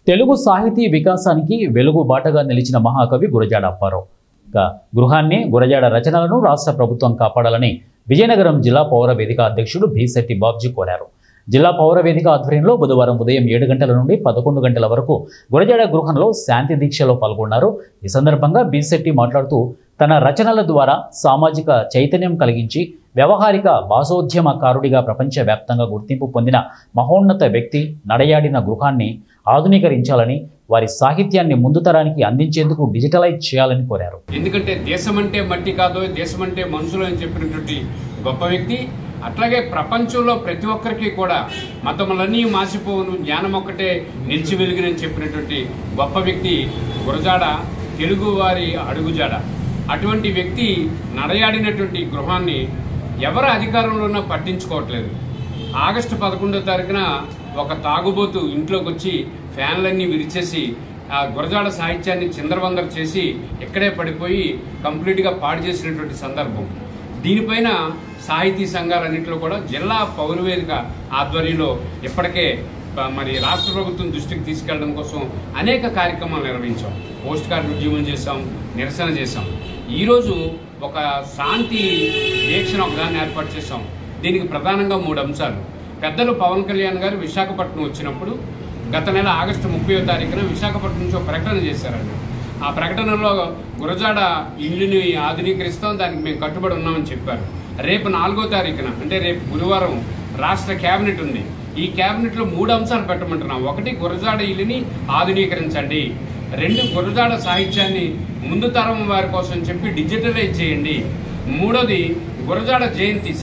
తెలుగు సాహితీ వికాసానికి వెలుగు బాటగా నిలిచిన మహాకవి గురజాడ అప్పారావు. గృహాన్ని, గురజాడ రచనలను రాష్ట్ర ప్రభుత్వం కాపాడాలని విజయనగరం జిల్లా పౌర వేదిక అధ్యక్షుడు భీశెట్టి బాబ్జీ కోరారు. జిల్లా పౌర వేదిక ఆధ్వర్యంలో బుధవారం ఉదయం 7 గంటల నుండి 11 గంటల వరకు గురజాడ గృహంలో శాంతి దీక్షలో పాల్గొన్నారు. ఈ సందర్భంగా భీశెట్టి మాట్లాడుతూ తన రచనల ద్వారా సామాజిక చైతన్యం కలిగించి వ్యవహారిక భాషోద్యమకారుడిగా ప్రపంచవ్యాప్తంగా గుర్తింపు పొందిన మహోన్నత వ్యక్తి నడయాడిన గృహాన్ని ఆధునీకరించాలని, వారి సాహిత్యాన్ని ముందు తరానికి అందించేందుకు డిజిటలైజ్ చేయాలని కోరారు. ఎందుకంటే దేశం అంటే మట్టి కాదు, దేశం అంటే మనుషులు అని చెప్పినటువంటి గొప్ప వ్యక్తి. అట్లాగే ప్రపంచంలో ప్రతి ఒక్కరికి కూడా మతములన్నీ మాసిపోవును, జ్ఞానం ఒక్కటే నిలిచి వెలుగునని చెప్పినటువంటి గొప్ప వ్యక్తి గురజాడ, తెలుగువారి అడుగుజాడ. అటువంటి వ్యక్తి నడయాడినటువంటి గృహాన్ని ఎవరు అధికారంలో ఉన్నా పట్టించుకోవట్లేదు. ఆగస్టు 11వ తారీఖున ఒక తాగుబోతు ఇంట్లోకి వచ్చి ఫ్యాన్లన్నీ విరిచేసి ఆ గురజాడ సాహిత్యాన్ని చిందరవందర చేసి ఇక్కడే పడిపోయి కంప్లీట్గా పాడు చేసినటువంటి సందర్భం. దీనిపైన సాహితీ సంఘాలన్నింటిలో కూడా జిల్లా పౌరవేదిక ఆధ్వర్యంలో ఇప్పటికే మరి రాష్ట్ర ప్రభుత్వం దృష్టికి తీసుకెళ్లడం కోసం అనేక కార్యక్రమాలు నిర్వహించాం. పోస్ట్ కార్డు ఉద్యమం చేశాం, నిరసన చేశాం. ఈరోజు ఒక శాంతి దీక్షను ఒకదాన్ని ఏర్పాటు చేశాం. దీనికి ప్రధానంగా 3 అంశాలు. పెద్దలు పవన్ కళ్యాణ్ గారు విశాఖపట్నం వచ్చినప్పుడు గత నెల ఆగస్టు 30వ తారీఖున విశాఖపట్నం నుంచి ఒక ప్రకటన చేశారండి. ఆ ప్రకటనలో గురజాడ ఇల్లుని ఆధునీకరిస్తాం, దానికి మేము కట్టుబడి ఉన్నామని చెప్పారు. రేపు 4వ తారీఖున అంటే రేపు గురువారం రాష్ట్ర కేబినెట్ ఉంది. ఈ కేబినెట్లో 3 అంశాలు పెట్టమంటున్నాం. 1, గురజాడ ఇల్లుని ఆధునీకరించండి. 2, గురజాడ సాహిత్యాన్ని ముందు తరం వారి కోసం చెప్పి డిజిటలైజ్ చేయండి. 3వది గురజాడ జయంతి